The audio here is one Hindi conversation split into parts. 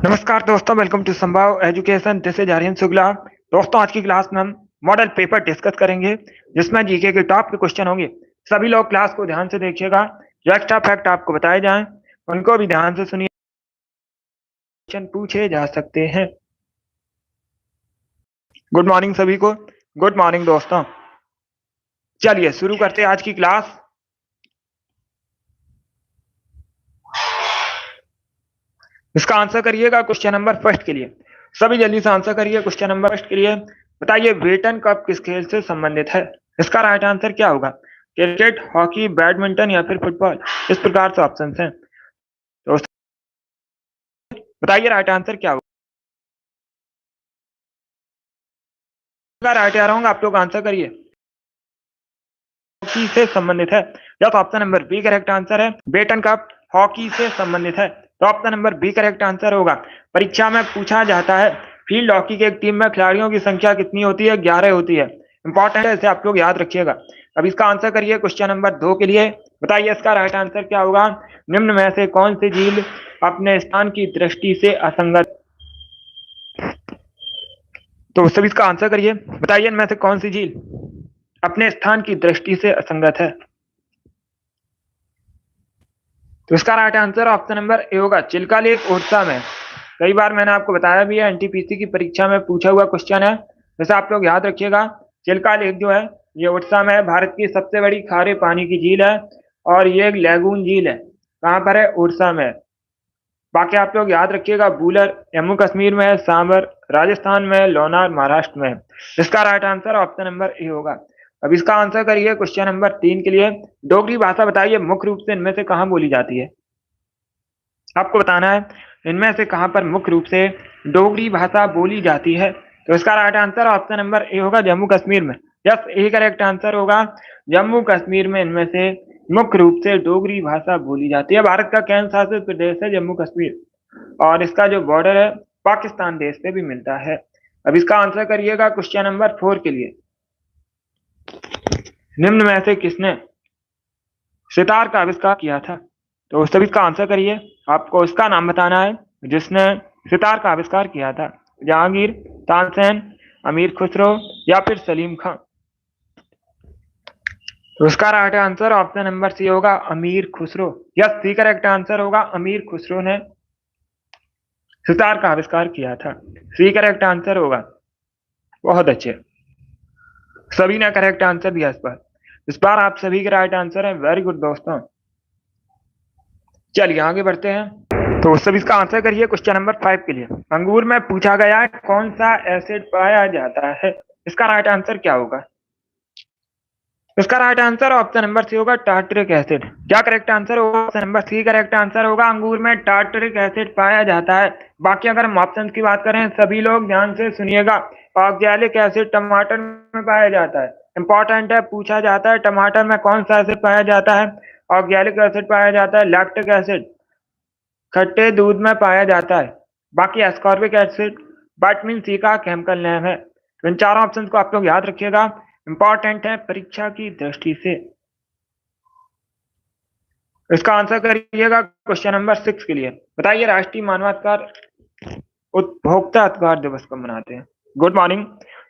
नमस्कार दोस्तों, welcome to Sambhav Education. This is Aryan Shukla. दोस्तों, आज की क्लास में हम मॉडल पेपर डिस्कस करेंगे जिसमें जीके के टॉप के क्वेश्चन होंगे। सभी लोग क्लास को ध्यान से देखिएगा। जो एक्स्ट्रा फैक्ट आपको बताए जाएं उनको भी ध्यान से सुनिए, क्वेश्चन पूछे जा सकते हैं। गुड मॉर्निंग सभी को। गुड मॉर्निंग दोस्तों। चलिए शुरू करते हैं आज की क्लास। इसका आंसर करिएगा क्वेश्चन नंबर फर्स्ट के लिए। सभी जल्दी से आंसर करिए क्वेश्चन नंबर फर्स्ट के लिए। बताइए, वेटन कप किस खेल से संबंधित है? इसका राइट आंसर क्या होगा? क्रिकेट, हॉकी, बैडमिंटन या फिर फुटबॉल? इस प्रकार से ऑप्शन हैं। तो बताइए राइट आंसर क्या होगा? राइट आ रहा हूँ, आप लोग आंसर करिए। हॉकी से संबंधित है। या तो option number B correct answer है। बेटन कप हॉकी से संबंधित है, तो option number B correct answer होगा। परीक्षा में पूछा जाता है फील्ड हॉकी की एक टीम में खिलाड़ियों की संख्या कितनी होती है? 11 होती है। इंपॉर्टेंट है, इसे आप लोग याद रखिएगा। अब इसका आंसर करिए क्वेश्चन नंबर 2 के लिए। बताइए इसका राइट आंसर क्या होगा? निम्न में से कौन सी झील अपने स्थान की दृष्टि से असंगत? तो सभी इसका आंसर करिए। बताइए इनमें से कौन सी झील अपने स्थान की दृष्टि से असंगत है? तो इसका right answer option number A होगा, चिल्का लेक ओडिशा में। कई बार मैंने आपको बताया भी है, एनटीपीसी की परीक्षा में पूछा हुआ क्वेश्चन है, वैसे आप लोग याद रखिएगा। चिल्का लेक जो है ये ओडिशा में है। भारत की सबसे बड़ी खारे पानी की झील है और ये एक लैगून झील है। कहाँ पर है? ओडिशा में। बाकी आप लोग याद रखिएगा, बूलर जम्मू कश्मीर में है, सांबर राजस्थान में, लोनार महाराष्ट्र में। इसका right answer option number A होगा। अब इसका आंसर करिए क्वेश्चन नंबर 3 के लिए। डोगरी भाषा बताइए मुख्य रूप से इनमें से कहाँ बोली जाती है? आपको बताना है इनमें से कहां पर मुख्य रूप से डोगरी भाषा बोली जाती है। तो इसका right answer option number A होगा, जम्मू कश्मीर में। यस, ए करेक्ट आंसर होगा। जम्मू कश्मीर में इनमें से मुख्य रूप से डोगरी भाषा बोली जाती है। भारत का केंद्र शासित प्रदेश है जम्मू कश्मीर और इसका जो बॉर्डर है पाकिस्तान देश से भी मिलता है। अब इसका आंसर करिएगा क्वेश्चन नंबर 4 के लिए। निम्न में से किसने सितार का आविष्कार किया था? तो सभी इसका आंसर करिए। आपको इसका नाम बताना है जिसने सितार का आविष्कार किया था। जहांगीर, तानसेन, अमीर खुसरो या फिर सलीम खां? तो इसका right answer option number C होगा, Amir Khusro. Yes, C correct answer होगा। अमीर खुसरो ने सितार का आविष्कार किया था। सी करेक्ट आंसर होगा। बहुत अच्छे, सभी ने करेक्ट आंसर दिया इस बार आप सभी के राइट आंसर है। वेरी गुड दोस्तों। चलिए आगे बढ़ते हैं। तो सभी इसका आंसर करिए क्वेश्चन नंबर 5 के लिए। अंगूर में पूछा गया है कौन सा एसिड पाया जाता है? इसका राइट आंसर क्या होगा? इसका right answer option number C होगा, टार्टरिक एसिड। क्या करेक्ट आंसर होगा? Option number C correct answer होगा। अंगूर में टार्टरिक एसिड पाया जाता है। बाकी अगर हम ऑप्शन की बात करें, सभी लोग ध्यान से सुनिएगा। ऑक्जेलिक एसिड टमाटर में पाया जाता है। इंपॉर्टेंट है, पूछा जाता है टमाटर में कौन सा एसिड पाया जाता है? ऑक्जेलिक एसिड पाया जाता है। लैक्टिक एसिड खट्टे दूध में पाया जाता है। बाकी एस्कॉर्बिक एसिड विटामिन सी का केमिकल नेम है। तो इन चारों ऑप्शन को आप लोग याद रखिएगा, इंपॉर्टेंट है परीक्षा की दृष्टि से। इसका आंसर करिएगा क्वेश्चन नंबर 6 के लिए। बताइए राष्ट्रीय मानवाधिकार उपभोक्ता अधिकार दिवस कब मनाते हैं? Good morning.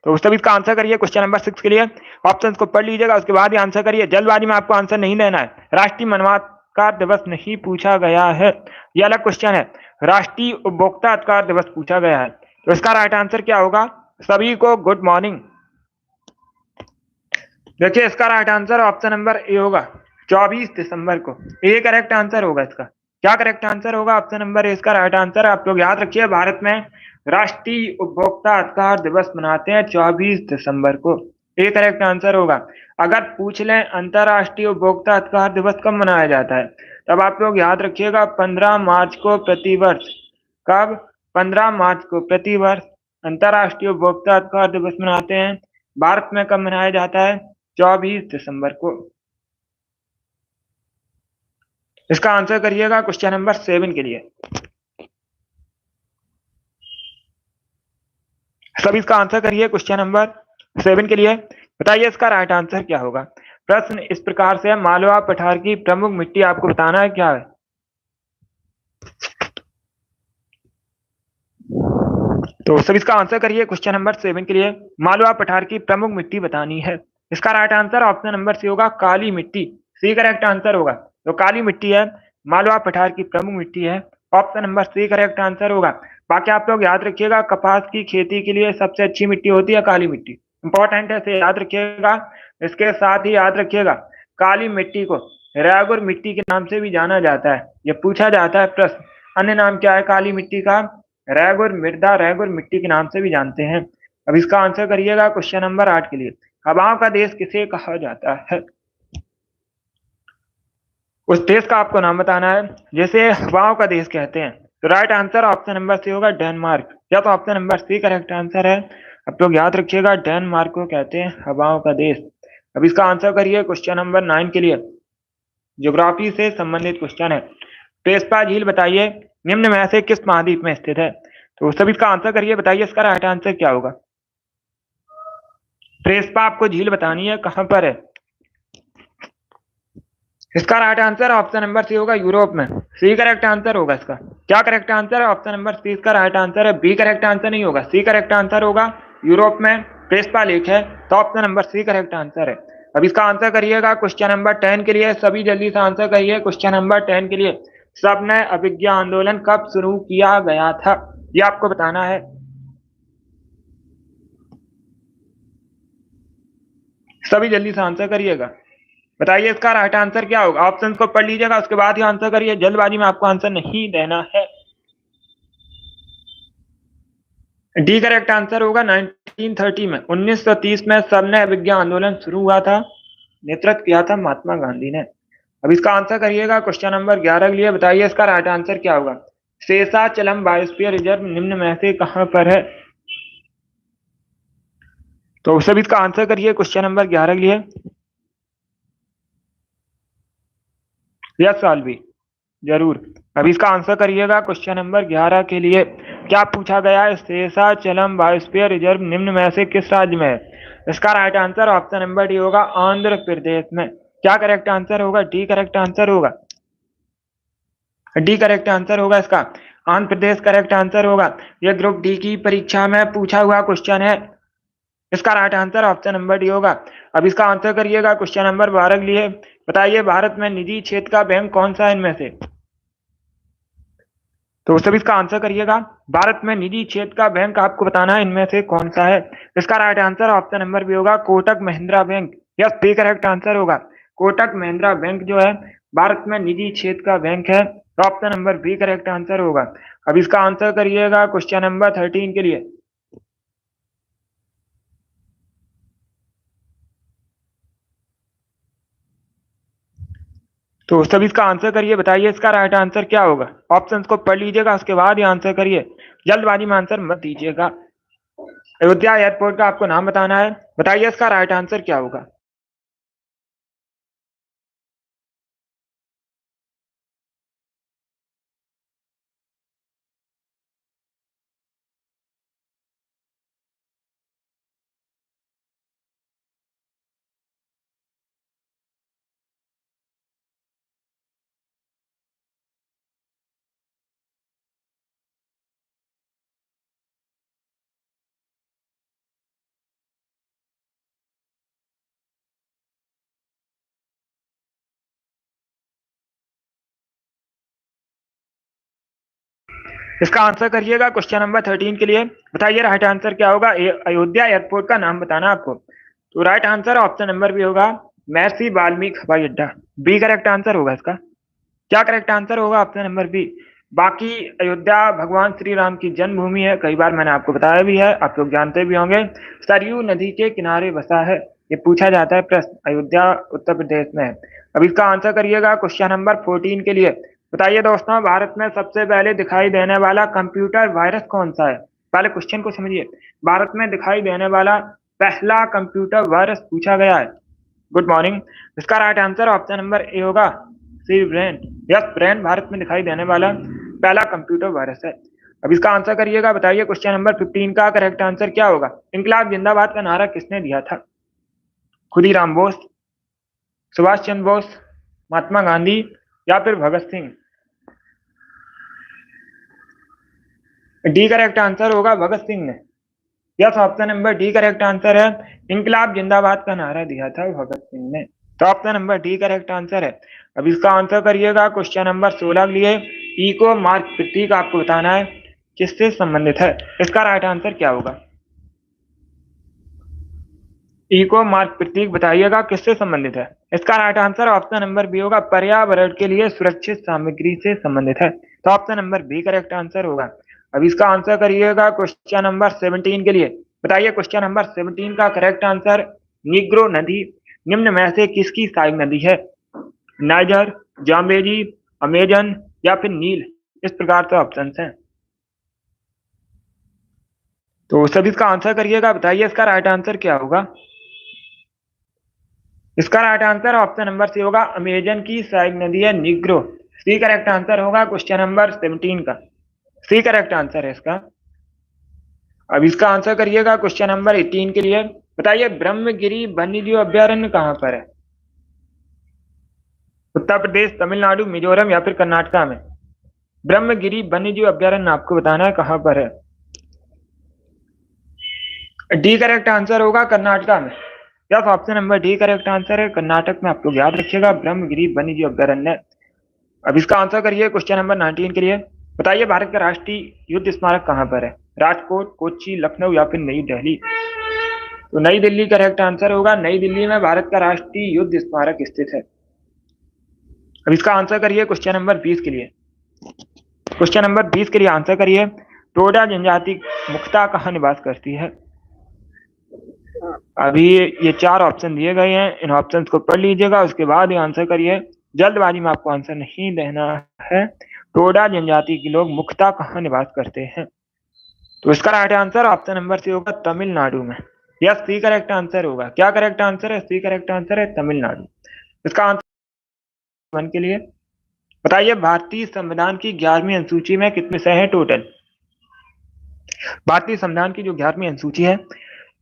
तो सभी इसका आंसर करिए क्वेश्चन नंबर 6 के लिए। ऑप्शंस को पढ़ लीजिएगा, उसके बाद ही आंसर करिए। जल्दबाजी में आपको आंसर नहीं देना है। राष्ट्रीय मानवाधिकार दिवस नहीं पूछा गया है, यह अलग क्वेश्चन है। राष्ट्रीय उपभोक्ता अधिकार दिवस पूछा गया है। तो इसका राइट आंसर क्या होगा? सभी को गुड मॉर्निंग। देखिए इसका right answer option number A होगा, 24 दिसंबर को। ए करेक्ट आंसर होगा इसका। क्या करेक्ट आंसर होगा? ऑप्शन नंबर ए इसका राइट आंसर। आप लोग याद रखिए, भारत में राष्ट्रीय उपभोक्ता अधिकार दिवस मनाते हैं 24 दिसंबर को। ए करेक्ट आंसर होगा। अगर पूछ लें अंतरराष्ट्रीय उपभोक्ता अधिकार दिवस कब मनाया जाता है, तब आप लोग याद रखिएगा 15 मार्च को प्रतिवर्ष। कब? 15 मार्च को प्रतिवर्ष अंतरराष्ट्रीय उपभोक्ता अधिकार दिवस मनाते हैं। भारत में कब मनाया जाता है? 24 दिसंबर को। इसका आंसर करिएगा क्वेश्चन नंबर 7 के लिए। सब इसका आंसर करिए क्वेश्चन नंबर 7 के लिए। बताइए इसका राइट आंसर क्या होगा? प्रश्न इस प्रकार से है, मालवा पठार की प्रमुख मिट्टी आपको बताना है क्या है। तो सब इसका आंसर करिए क्वेश्चन नंबर 7 के लिए। मालवा पठार की प्रमुख मिट्टी बतानी है। इसका right answer option number C होगा, काली मिट्टी। सी करेक्ट आंसर होगा। तो काली मिट्टी है, मालवा पठार की प्रमुख मिट्टी है, option number C correct answer होगा। बाकी आप लोग याद रखिएगा, कपास की खेती के लिए सबसे अच्छी मिट्टी होती है काली मिट्टी। इंपॉर्टेंट है, इसे याद रखिएगा। इसके साथ ही याद रखिएगा, काली मिट्टी को रैगुर मिट्टी के नाम से भी जाना जाता है। ये पूछा जाता है प्रश्न, अन्य नाम क्या है काली मिट्टी का? रैगुर मृदा, रैगुर मिट्टी के नाम से भी जानते हैं। अब इसका आंसर करिएगा क्वेश्चन नंबर 8 के लिए। हवाओं का देश किसे कहा जाता है? उस देश का आपको नाम बताना है जैसे हवाओं का देश कहते हैं। तो right answer option number C होगा, डेनमार्क। या तो option number C correct answer है। आप लोग याद रखिएगा, डेनमार्क को कहते हैं हवाओं का देश। अब इसका आंसर करिए क्वेश्चन नंबर 9 के लिए। ज्योग्राफी से संबंधित क्वेश्चन है। प्रेस्पा झील बताइए निम्न में से किस महाद्वीप में स्थित है? तो सभी इसका आंसर करिए, बताइए इसका राइट आंसर क्या होगा। प्रेस्पा आपको झील बतानी है, कहां पर है? इसका right answer option number C होगा, यूरोप में। सी करेक्ट आंसर होगा इसका। क्या करेक्ट आंसर है? ऑप्शन नंबर सी इसका राइट आंसर है। बी करेक्ट आंसर नहीं होगा, सी करेक्ट आंसर होगा। यूरोप में प्रेस्पा लेक है, तो option number C correct answer है। अब इसका आंसर करिएगा क्वेश्चन नंबर 10 के लिए। सभी जल्दी से आंसर करिए क्वेश्चन नंबर 10 के लिए। सबने अभिज्ञा आंदोलन कब शुरू किया गया था, ये आपको बताना है। सभी जल्दी से आंसर करिएगा, बताइए इसका राइट आंसर क्या होगा। ऑप्शन को पढ़ लीजिएगा, उसके बाद ही आंसर करिए, जल्दबाजी में आपको आंसर नहीं देना है। डी करेक्ट आंसर होगा 1930 में। 1930 में सबने अभिज्ञा आंदोलन शुरू हुआ था, नेतृत्व किया था महात्मा गांधी ने। अब इसका आंसर करिएगा क्वेश्चन नंबर 11 के लिए। बताइए इसका राइट आंसर क्या होगा। शेषाचलम बायोस्फीयर रिजर्व निम्न में से कहां पर है? तो सभी इसका आंसर करिए क्वेश्चन नंबर 11 के लिए। यस साल्वी, जरूर। अब इसका आंसर करिएगा क्वेश्चन नंबर 11 के लिए। क्या पूछा गया है? शेषाचलम बायोस्फीयर रिजर्व निम्न में से किस राज्य में है? इसका right answer option number D होगा, आंध्र प्रदेश में। क्या करेक्ट आंसर होगा? डी करेक्ट आंसर होगा। डी करेक्ट आंसर होगा इसका। आंध्र प्रदेश करेक्ट आंसर होगा। यह ग्रुप डी की परीक्षा में पूछा हुआ क्वेश्चन है। इसका right answer option number D होगा। अब इसका आंसर करिएगा क्वेश्चन नंबर 12 के लिए। बताइए भारत में निजी क्षेत्र का बैंक कौन सा है इनमें से? तो सभी इसका आंसर करिएगा। भारत में निजी क्षेत्र का बैंक आपको बताना है इनमें से कौन सा है। इसका right answer option number B होगा, Kotak Mahindra bank. Yes, B correct answer होगा। कोटक महिंद्रा बैंक जो है भारत में निजी क्षेत्र का बैंक है, तो option number B correct answer होगा। अब इसका आंसर करिएगा क्वेश्चन नंबर 13 के लिए। तो सभी इसका आंसर करिए, बताइए इसका राइट आंसर क्या होगा। ऑप्शंस को पढ़ लीजिएगा, उसके बाद ही आंसर करिए, जल्दबाजी में आंसर मत दीजिएगा। अयोध्या एयरपोर्ट का आपको नाम बताना है, बताइए इसका राइट आंसर क्या होगा। इसका आंसर करिएगा क्वेश्चन नंबर 13 के लिए। बताइए राइट आंसर क्या होगा। अयोध्या एयरपोर्ट का नाम बताना आपको। तो right answer option number B होगा, महर्षि वाल्मीकि हवाई अड्डा। बी करेक्ट आंसर होगा इसका। क्या करेक्ट आंसर होगा? Option number B. बाकी अयोध्या भगवान श्री राम की जन्मभूमि है, कई बार मैंने आपको बताया भी है, आप लोग जानते भी होंगे। सरयू नदी के किनारे बसा है, ये पूछा जाता है प्रश्न। अयोध्या उत्तर प्रदेश में है। अब इसका आंसर करिएगा क्वेश्चन नंबर 14 के लिए। बताइए दोस्तों, भारत में सबसे पहले दिखाई देने वाला कंप्यूटर वायरस कौन सा है? पहले क्वेश्चन को समझिए। भारत में दिखाई देने वाला पहला कंप्यूटर वायरस पूछा गया है। Good morning. इसका right answer option number A होगा, C brain. Yes, brain Bharat में दिखाई देने वाला पहला कंप्यूटर वायरस है। अब इसका आंसर करिएगा, बताइए क्वेश्चन नंबर 15 का करेक्ट आंसर क्या होगा। इंकलाब जिंदाबाद का नारा किसने दिया था? खुदीराम बोस, सुभाष चंद्र बोस, महात्मा गांधी या फिर Bhagat Singh? D correct answer होगा भगत सिंह ने। Yes, option number D correct answer है। इंकलाब जिंदाबाद का नारा दिया था भगत सिंह ने। तो option number D correct answer है। अब इसका आंसर करिएगा क्वेश्चन नंबर 16 के लिए। इको मार्क प्रतीक आपको बताना है किससे संबंधित है। इसका राइट आंसर क्या होगा? इको मार्क प्रतीक बताइएगा किससे संबंधित है। इसका right answer option number B होगा, पर्यावरण के लिए सुरक्षित सामग्री से संबंधित है। तो option number B correct answer होगा। अब इसका आंसर करिएगा क्वेश्चन नंबर 17 के लिए। बताइए क्वेश्चन नंबर 17 का करेक्ट आंसर। निग्रो नदी निम्न में से किसकी सहायक नदी है? नाइजर, जाम्बेजी, अमेजन या फिर नील। इस प्रकार से ऑप्शन हैं। तो सभी इसका आंसर करिएगा, बताइए इसका राइट आंसर क्या होगा। इसका right answer option number C होगा, अमेजन की सहायक नदी है निग्रो। सी करेक्ट आंसर होगा क्वेश्चन नंबर 17 का। सी करेक्ट आंसर है इसका। अब इसका आंसर करिएगा क्वेश्चन नंबर 18 के लिए। बताइए ब्रह्मगिरी वन्यजीव अभ्यारण्य कहां पर है? उत्तर प्रदेश, तमिलनाडु, मिजोरम या फिर कर्नाटका में। ब्रह्मगिरी वन्यजीव अभ्यारण्य आपको बताना है कहां पर है। डी करेक्ट आंसर होगा कर्नाटका में। Yes, option number D correct answer है, कर्नाटक में। आपको याद रखिएगा ब्रह्मगिरी वन्यजीव अभ्यारण्य। अब इसका आंसर करिए क्वेश्चन नंबर 19 के लिए। बताइए भारत का राष्ट्रीय युद्ध स्मारक कहां पर है? राजकोट, कोच्चि, लखनऊ या फिर नई दिल्ली। तो नई दिल्ली करेक्ट आंसर होगा। नई दिल्ली में भारत का राष्ट्रीय युद्ध स्मारक स्थित है। अब इसका आंसर करिए क्वेश्चन नंबर 20 के लिए। क्वेश्चन नंबर 20 के लिए आंसर करिए, टोडा जनजाति मुख्यतः कहाँ निवास करती है? अभी ये 4 ऑप्शन दिए गए हैं, इन ऑप्शंस को पढ़ लीजिएगा, उसके बाद ये आंसर करिए। जल्दबाजी में आपको आंसर नहीं देना है। टोडा जनजाति के लोग मुख्यतः कहाँ निवास करते हैं? तो इसका right answer option number C होगा, तमिलनाडु में। यस, सी करेक्ट आंसर होगा। क्या करेक्ट आंसर है? सी करेक्ट आंसर है, तमिलनाडु। इसका आंसर 1 के लिए। बताइए भारतीय संविधान की 11वीं अनुसूची में कितने विषय हैं टोटल? भारतीय संविधान की जो 11वीं अनुसूची है,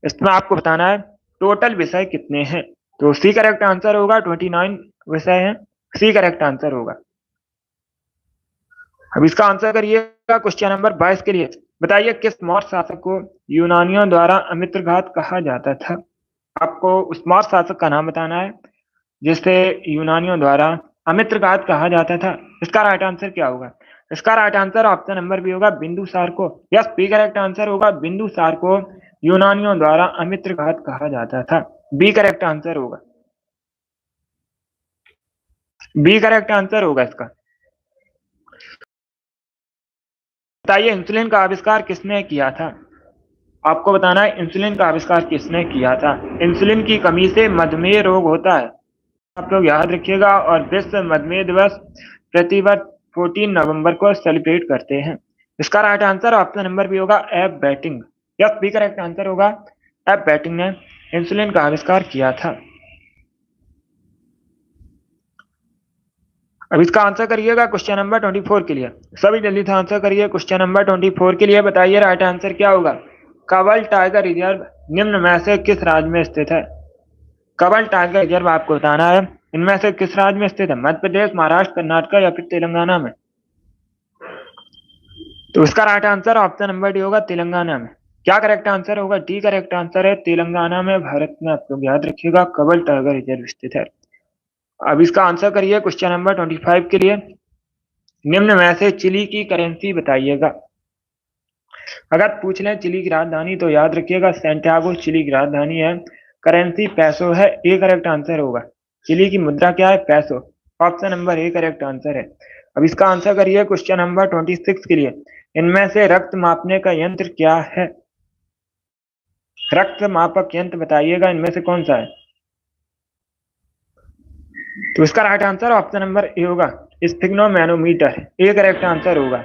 इसमें आपको बताना है टोटल विषय कितने हैं। तो सी करेक्ट आंसर होगा, 29 विषय हैं। सी करेक्ट आंसर होगा। अब इसका आंसर करिएगा क्वेश्चन नंबर 22 के लिए। बताइए किस मौर्य शासक को यूनानियों द्वारा अमित्रघात कहा जाता था? आपको उस मौर्य शासक का नाम बताना है जिसे यूनानियों द्वारा अमित्रघात कहा जाता था। इसका राइट आंसर क्या होगा? इसका right answer option number B होगा, बिंदुसार को। यस, बी करेक्ट आंसर होगा, बिंदुसार को यूनानियों द्वारा अमित्रघात कहा जाता था। बी करेक्ट आंसर होगा। बी करेक्ट आंसर होगा इसका। बताइए इंसुलिन का आविष्कार किसने किया था? आपको बताना है इंसुलिन का आविष्कार किसने किया था। इंसुलिन की कमी से मधुमेह रोग होता है, आप लोग याद रखिएगा। और विश्व मधुमेह दिवस प्रतिवर्ष 14 नवंबर को सेलिब्रेट करते हैं। इसका right answer option number B होगा, F Banting. Yes, B correct answer होगा, एफ बैटिंग ने इंसुलिन का आविष्कार किया था। अब इसका आंसर करिएगा क्वेश्चन नंबर 24 के लिए। सभी जल्दी से आंसर करिए क्वेश्चन नंबर 24 के लिए। बताइए राइट आंसर क्या होगा। कावल टाइगर रिजर्व निम्न में से किस राज्य में स्थित है? कावल टाइगर रिजर्व आपको बताना है इनमें से किस राज्य में स्थित है। मध्य प्रदेश, महाराष्ट्र, कर्नाटक या फिर तेलंगाना में। तो इसका right answer option number D होगा, तेलंगाना में। क्या करेक्ट आंसर होगा? डी करेक्ट आंसर है, तेलंगाना में भारत में। आप लोग याद रखिएगा कावल टाइगर रिजर्व स्थित है। अब इसका आंसर करिए क्वेश्चन नंबर 25 के लिए। निम्न में से चिली की करेंसी बताइएगा। अगर पूछ लें चिली की राजधानी तो याद रखिएगा सैंटियागो चिली की राजधानी है। करेंसी पैसो है, ए करेक्ट आंसर होगा। चिली की मुद्रा क्या है? पैसो। Option number A correct answer है। अब इसका आंसर करिए क्वेश्चन नंबर 26 के लिए। इनमें से रक्त मापने का यंत्र क्या है? रक्त मापक यंत्र बताइएगा इनमें से कौन सा है। तो इसका right answer option number A होगा, स्फिग्नोमैनोमीटर। ए करेक्ट आंसर होगा।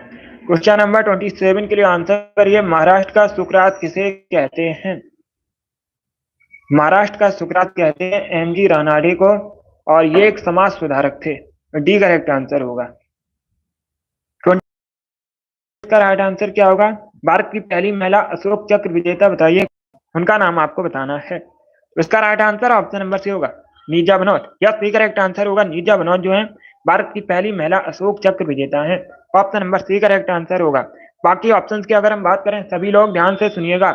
क्वेश्चन नंबर 27 के लिए आंसर करिए, महाराष्ट्र का सुकरात किसे कहते हैं? महाराष्ट्र का सुकरात कहते हैं एमजी रानाडे को, और ये एक समाज सुधारक थे। डी करेक्ट आंसर होगा। इसका राइट आंसर क्या होगा? भारत की पहली महिला अशोक चक्र विजेता बताइए, उनका नाम आपको बताना है। तो इसका right answer option number C होगा, Neeja Banot. Yes, C correct answer होगा। नीजा बनोट जो है भारत की पहली महिला अशोक चक्र विजेता है। Option number C correct answer होगा। बाकी ऑप्शंस की अगर हम बात करें, सभी लोग ध्यान से सुनिएगा।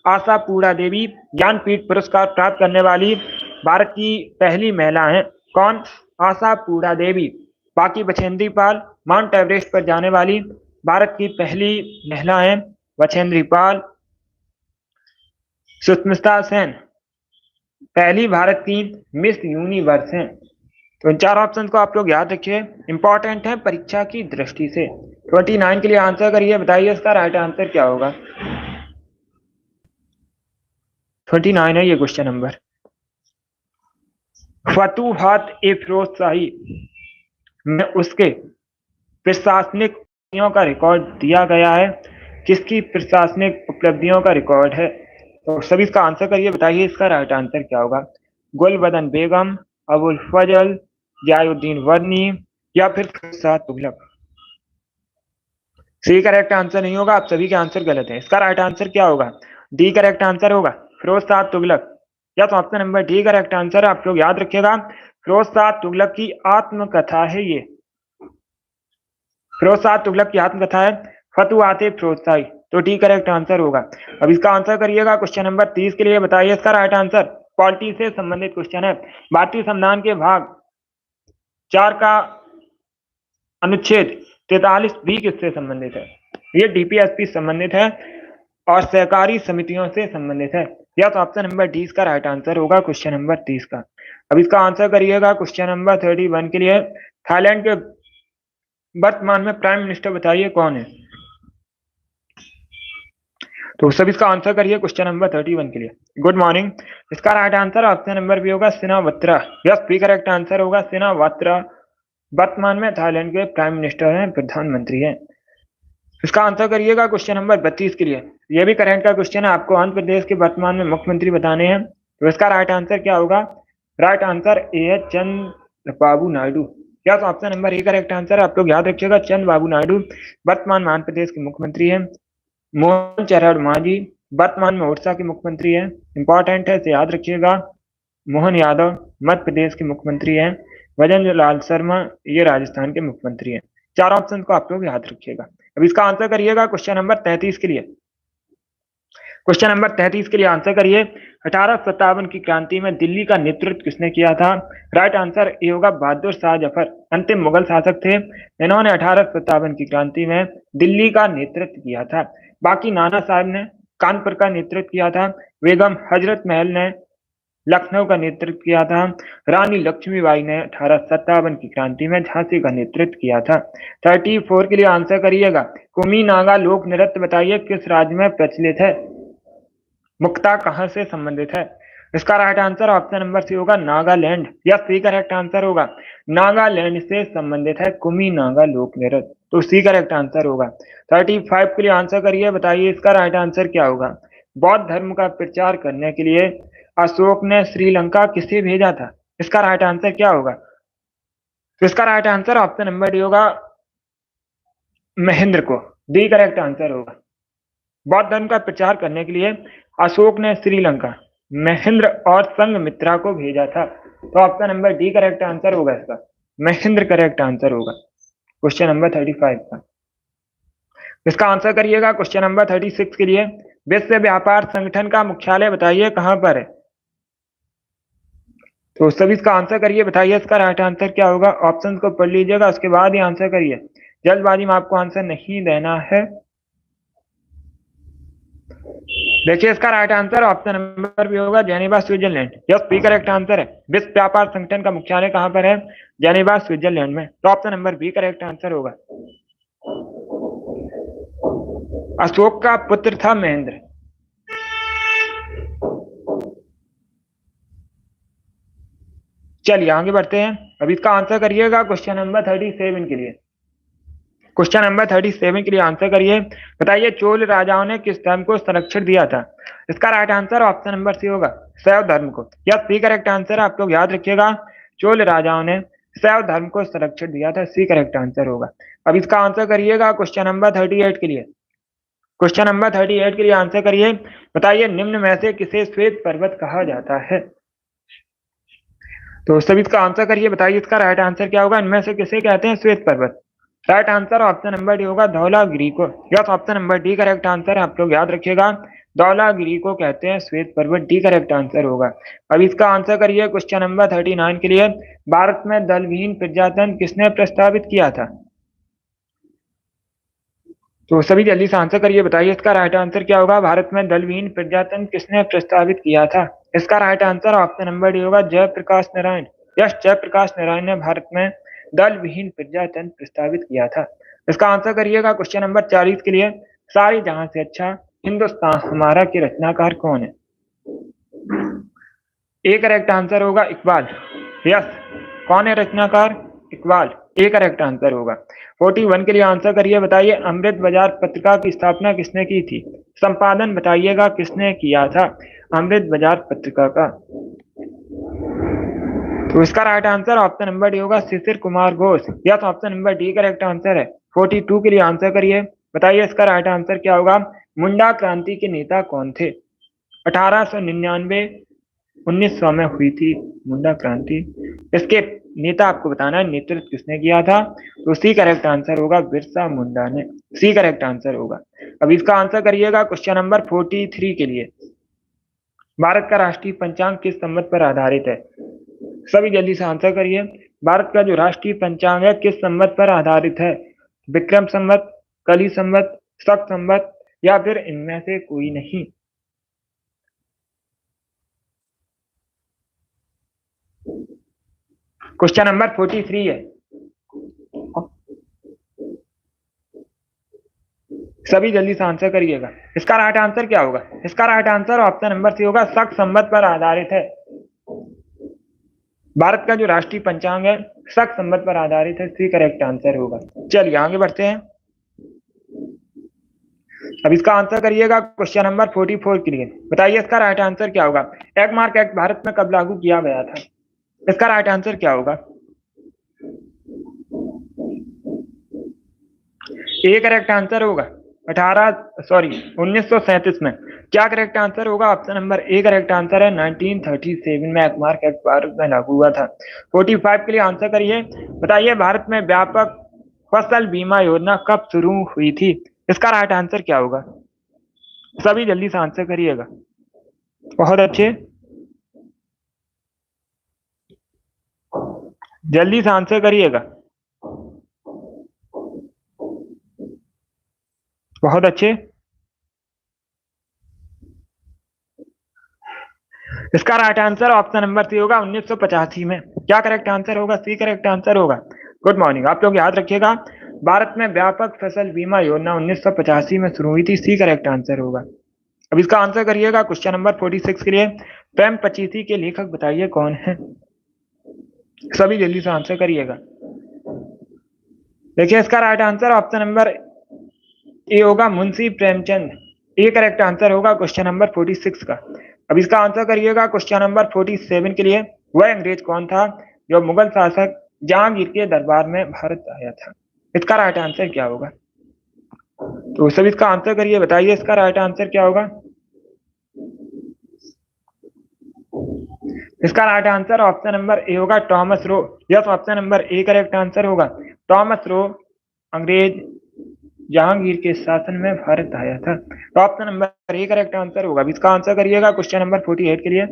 आशापूरा देवी ज्ञानपीठ पुरस्कार प्राप्त करने वाली भारत की पहली महिला हैं। कौन? आशापूरा देवी। बाकी बछेंद्री पाल माउंट एवरेस्ट पर जाने वाली भारत की पहली महिला हैं, बछेंद्री पाल। सुष्मिता सेन पहली भारत की मिस यूनिवर्स हैं। तो इन चार ऑप्शन को आप लोग याद रखिए, इंपॉर्टेंट है परीक्षा की दृष्टि से। 29 के लिए आंसर करिए, बताइए इसका राइट आंसर क्या होगा। 29 है ये क्वेश्चन नंबर। फतुहात ए फिरोज शाही में उसके प्रशासनिक उपलब्धियों का रिकॉर्ड दिया गया है। किसकी प्रशासनिक उपलब्धियों का रिकॉर्ड है? तो सभी इसका आंसर करिए, बताइए इसका राइट आंसर क्या होगा। गुलबदन बेगम, अबुल फजल, जियाउद्दीन वर्नी या फिर Firoz Tughlaq. C correct answer नहीं होगा, आप सभी के आंसर गलत हैं। इसका राइट आंसर क्या होगा? डी करेक्ट आंसर होगा, फिरोज शाह तुगलक। या तो option number D correct answer है, आप लोग याद रखिएगा। फिरोज शाह तुगलक की आत्मकथा है ये। फिरोज शाह तुगलक की आत्मकथा है फतुहात-ए फिरोज शाही, तो डी करेक्ट आंसर होगा। अब इसका आंसर करिएगा क्वेश्चन नंबर 30 के लिए, बताइए इसका राइट आंसर। पॉलिटी से संबंधित क्वेश्चन है। भारतीय संविधान के भाग 4 का अनुच्छेद 43 बी किससे संबंधित है? ये डीपीएसपी संबंधित है और सहकारी समितियों से संबंधित है। या तो ऑप्शन नंबर डी इसका राइट आंसर होगा क्वेश्चन नंबर 30 का। अब इसका आंसर करिएगा क्वेश्चन नंबर 31 के लिए। थाईलैंड के वर्तमान में प्राइम मिनिस्टर बताइए कौन है? तो सभी इसका आंसर करिए क्वेश्चन नंबर 31 के लिए। Good morning. इसका right answer option number B होगा Shinawatra. Yes, B correct answer होगा सिनावात्रा। वर्तमान में थाईलैंड के प्राइम मिनिस्टर हैं, प्रधानमंत्री हैं। इसका आंसर करिएगा क्वेश्चन नंबर 32 के लिए। यह भी करंट का क्वेश्चन है, आपको आंध्र प्रदेश के वर्तमान में मुख्यमंत्री बताने हैं। तो इसका राइट आंसर क्या होगा? राइट आंसर ए है चंद्रबाबू नायडू। क्या तो option number A correct answer, आप लोग याद रखिएगा। चंद्रबाबू नायडू वर्तमान में आंध्र प्रदेश के मुख्यमंत्री है। मोहन चरण मांझी वर्तमान में उड़ीसा के मुख्यमंत्री है, इंपॉर्टेंट है, इसे याद रखिएगा। मोहन यादव मध्य प्रदेश के मुख्यमंत्री हैं। गजेंद्र लाल शर्मा ये राजस्थान के मुख्यमंत्री हैं। चार ऑप्शन को आप लोग याद रखिएगा। अब इसका आंसर करिएगा क्वेश्चन नंबर 33 के लिए। क्वेश्चन नंबर 33 के लिए आंसर करिए। 1857 की क्रांति में दिल्ली का नेतृत्व किसने किया था? राइट आंसर ए होगा बहादुर शाह जफर, अंतिम मुगल शासक थे। इन्होंने 1857 की क्रांति में दिल्ली का नेतृत्व किया था। बाकी नाना साहब ने कानपुर का नेतृत्व किया था। बेगम हजरत महल ने लखनऊ का नेतृत्व किया था। रानी लक्ष्मीबाई ने 1857 की क्रांति में झांसी का नेतृत्व किया था। 34 के लिए आंसर करिएगा। कुमी नागा लोक नृत्य बताइए किस राज्य में प्रचलित है? मुक्ता कहां से संबंधित है? इसका right answer option number C होगा नागालैंड। या सी करेक्ट आंसर होगा, नागालैंड से संबंधित है कुमी नागा लोक नृत्य, तो सी करेक्ट आंसर होगा। 35 के लिए आंसर करिए, बताइए इसका राइट आंसर क्या होगा। बौद्ध धर्म का प्रचार करने के लिए अशोक ने श्रीलंका किसे भेजा था? इसका राइट आंसर क्या होगा? तो इसका right answer option number D होगा महेंद्र को, डी करेक्ट आंसर होगा। बौद्ध धर्म का प्रचार करने के लिए अशोक ने श्रीलंका महेंद्र और संघमित्रा को भेजा था, तो option number D correct answer होगा इसका, महेंद्र करेक्ट आंसर होगा क्वेश्चन नंबर 35 का। इसका आंसर करिएगा क्वेश्चन नंबर 36 के लिए। विश्व व्यापार संगठन का मुख्यालय बताइए कहां पर है? तो सभी इसका आंसर करिए, बताइए इसका राइट आंसर क्या होगा। ऑप्शन को पढ़ लीजिएगा, उसके बाद ही आंसर करिए, जल्दबाजी में आपको आंसर नहीं देना है। देखिए इसका right answer option number B होगा Geneva Switzerland. Yes, B correct answer है। विश्व व्यापार संगठन का मुख्यालय कहां पर है? जेनेवा स्विट्जरलैंड में, तो option number B correct answer होगा। अशोक का पुत्र था महेंद्र। चलिए आगे बढ़ते हैं। अब इसका आंसर करिएगा क्वेश्चन नंबर 37 के लिए। क्वेश्चन नंबर 37 के लिए आंसर करिए, बताइए चोल राजाओं ने किस धर्म को संरक्षण दिया था? इसका right answer option number C होगा शैव धर्म को। यह सी करेक्ट आंसर, आप लोग याद रखिएगा। चोल राजाओं ने शैव धर्म को संरक्षण दिया था, सी करेक्ट आंसर होगा। अब इसका आंसर करिएगा क्वेश्चन नंबर 38 के लिए। क्वेश्चन नंबर 38 के लिए आंसर करिए, बताइए निम्न में से किसे श्वेत पर्वत कहा जाता है? तो सभी इसका आंसर करिए, बताइए इसका राइट आंसर क्या होगा। इनमें से किसे कहते हैं श्वेत पर्वत? Right answer option number D होगा धौलागिरी को। Yes, option number D correct answer है, आप लोग याद रखिएगा। धौलागिरी को कहते हैं श्वेत पर्वत, डी करेक्ट आंसर होगा। अब इसका आंसर करिए क्वेश्चन नंबर 39 के लिए। भारत में दलविहीन प्रजातंत्र किसने प्रस्तावित किया था? तो सभी जल्दी से आंसर करिए, बताइए इसका राइट आंसर क्या होगा। भारत में दलविहीन प्रजातंत्र किसने प्रस्तावित किया था? इसका right answer option number D होगा जयप्रकाश नारायण। यस, जयप्रकाश नारायण ने भारत में दल विहीन प्रजातंत्र प्रस्तावित किया था। इसका आंसर करिएगा क्वेश्चन नंबर 40 के लिए। सारी जहां से अच्छा हिंदुस्तान हमारा के रचनाकार कौन है? ए करेक्ट आंसर होगा इकबाल। यस, कौन है रचनाकार? इकबाल, ए करेक्ट आंसर होगा। 41 के लिए आंसर करिए, बताइए अमृत बाजार पत्रिका की स्थापना किसने की थी? संपादन बताइएगा किसने किया था अमृत बाजार पत्रिका का? तो इसका right answer option number D होगा Sisir Kumar Ghosh. Yes, option number D correct answer है। 42 के लिए आंसर करिए, बताइए इसका राइट आंसर क्या होगा। मुंडा क्रांति के नेता कौन थे? 1899 1900 में हुई थी मुंडा क्रांति। इसके नेता आपको बताना है नेतृत्व किसने किया था। तो सी करेक्ट आंसर होगा बिरसा मुंडा ने, सी करेक्ट आंसर होगा। अब इसका आंसर करिएगा क्वेश्चन नंबर 43 के लिए। भारत का राष्ट्रीय पंचांग किस संवत पर आधारित है? सभी जल्दी से आंसर करिए। भारत का जो राष्ट्रीय पंचांग है किस संवत पर आधारित है? विक्रम संवत, कली संवत, शक संवत या फिर इनमें से कोई नहीं? क्वेश्चन नंबर 43 है। सभी जल्दी से आंसर करिएगा। इसका राइट आंसर क्या होगा? इसका right answer option number C होगा शक संवत पर आधारित है। भारत का जो राष्ट्रीय पंचांग है शक संवत पर आधारित है, सी करेक्ट आंसर होगा। चलिए आगे बढ़ते हैं। अब इसका आंसर करिएगा क्वेश्चन नंबर 44 के लिए। बताइए इसका राइट आंसर क्या होगा। एक मार्क एक्ट भारत में कब लागू किया गया था? इसका राइट आंसर क्या होगा? ए करेक्ट आंसर होगा 1937 में। क्या करेक्ट आंसर होगा? Option number A correct answer है 1937 में एक मार्क एक्ट भारत में लागू हुआ था। 45 के लिए आंसर करिए, बताइए भारत में व्यापक फसल बीमा योजना कब शुरू हुई थी? इसका राइट आंसर क्या होगा? सभी जल्दी से आंसर करिएगा। बहुत अच्छे, जल्दी से आंसर करिएगा। बहुत अच्छे, इसका right answer option number C होगा 1985 में। क्या करेक्ट आंसर होगा? सी करेक्ट आंसर होगा। गुड मॉर्निंग, आप लोग याद रखिएगा भारत में व्यापक फसल बीमा योजना 1985 में शुरू हुई थी, सी करेक्ट आंसर होगा। अब इसका आंसर करिएगा क्वेश्चन नंबर 46 के लिए। प्रेम पचीसी के लेखक बताइए कौन है? सभी जल्दी से आंसर करिएगा। देखिए इसका right answer option number A होगा मुंशी प्रेमचंद, ए करेक्ट आंसर होगा क्वेश्चन नंबर 46 का। अब इसका आंसर करिएगा क्वेश्चन नंबर 47 के लिए। वह अंग्रेज कौन था जो मुगल शासक जहांगीर के दरबार में भारत आया था? इसका राइट आंसर क्या होगा? तो सभी इसका आंसर करिए, बताइए इसका राइट आंसर क्या होगा। इसका right answer option number A होगा Thomas Roe. Yes, option number A correct answer होगा। थॉमस रो अंग्रेज जहांगीर के शासन में भारत आया था, तो option number A correct answer होगा। अब इसका आंसर करिएगा क्वेश्चन नंबर 48 के लिए।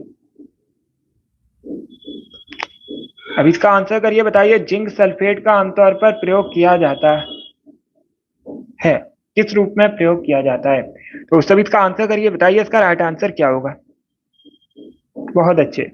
अब इसका आंसर करिए, बताइए जिंक सल्फेट का आमतौर पर प्रयोग किया जाता है, किस रूप में प्रयोग किया जाता है? तो सभी इसका आंसर करिए, बताइए इसका राइट आंसर क्या होगा। बहुत अच्छे,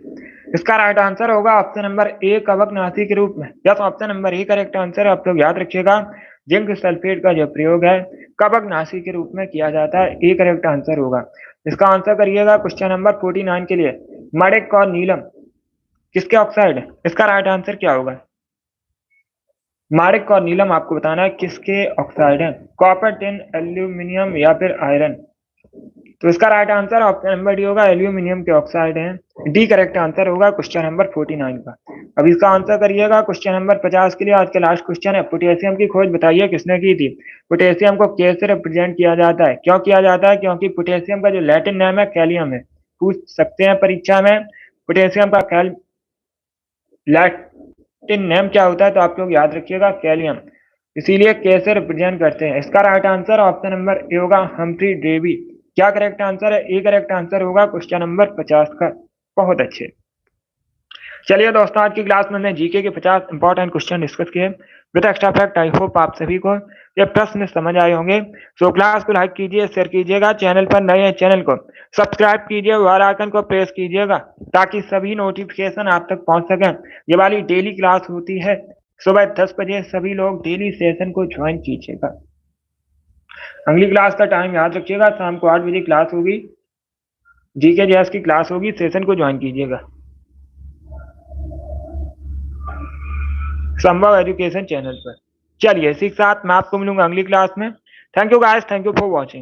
इसका राइट आंसर होगा ऑप्शन नंबर ए कवकनाशी के रूप में। Yes, option number A correct answer, आप लोग याद रखिएगा जिंक सल्फेट का जो प्रयोग है कवकनाशी के रूप में किया जाता है, ए करेक्ट आंसर होगा। इसका आंसर करिएगा क्वेश्चन नंबर 49 के लिए। मणिक और नीलम किसके ऑक्साइड है? इसका राइट आंसर क्या होगा? माणिक और नीलम आपको बताना है किसके ऑक्साइड है, कॉपर, टिन, एल्यूमिनियम या फिर आयरन? तो इसका right answer option number D होगा एल्यूमिनियम के ऑक्साइड हैं, डी करेक्ट आंसर होगा क्वेश्चन नंबर 49 का। अब इसका आंसर करिएगा क्वेश्चन नंबर 50 के लिए। आज का लास्ट क्वेश्चन है, पोटेशियम की खोज बताइए किसने की थी? पोटेशियम को कैसे रिप्रेजेंट किया जाता है? क्यों किया जाता है? क्योंकि पोटेशियम का जो लैटिन नाम है कैलियम है। पूछ सकते हैं परीक्षा में पोटेशियम का लैटिन नेम क्या होता है, तो आप लोग याद रखिएगा कैलियम। इसीलिए कैसे रिप्रेजेंट करते हैं। इसका right answer option number A होगा, हम्फ्री डेवी। क्या करेक्ट आंसर है? ए करेक्ट आंसर होगा क्वेश्चन नंबर 50 का। बहुत अच्छे। चलिए दोस्तों, आज की क्लास में हमने जीके के 50 इंपॉर्टेंट क्वेश्चन डिस्कस किए with extra fact. I hope आप सभी को ये प्रश्न समझ आए होंगे। सो क्लास को लाइक कीजिए, शेयर कीजिएगा, चैनल पर नए हैं चैनल को सब्सक्राइब कीजिए, बेल आइकन को प्रेस कीजिएगा ताकि सभी नोटिफिकेशन आप तक पहुंच सकें। ये वाली डेली क्लास होती है सुबह 10 बजे। सभी लोग डेली सेशन को ज्वाइन कीजिएगा। अगली क्लास का टाइम याद रखिएगा, शाम को 8 बजे क्लास होगी, जीके जेएस की क्लास होगी, सेशन को ज्वाइन कीजिएगा संभव एजुकेशन चैनल पर। चलिए इसी के साथ मैं आपको मिलूंगा अगली क्लास में। Thank you guys, thank you for watching.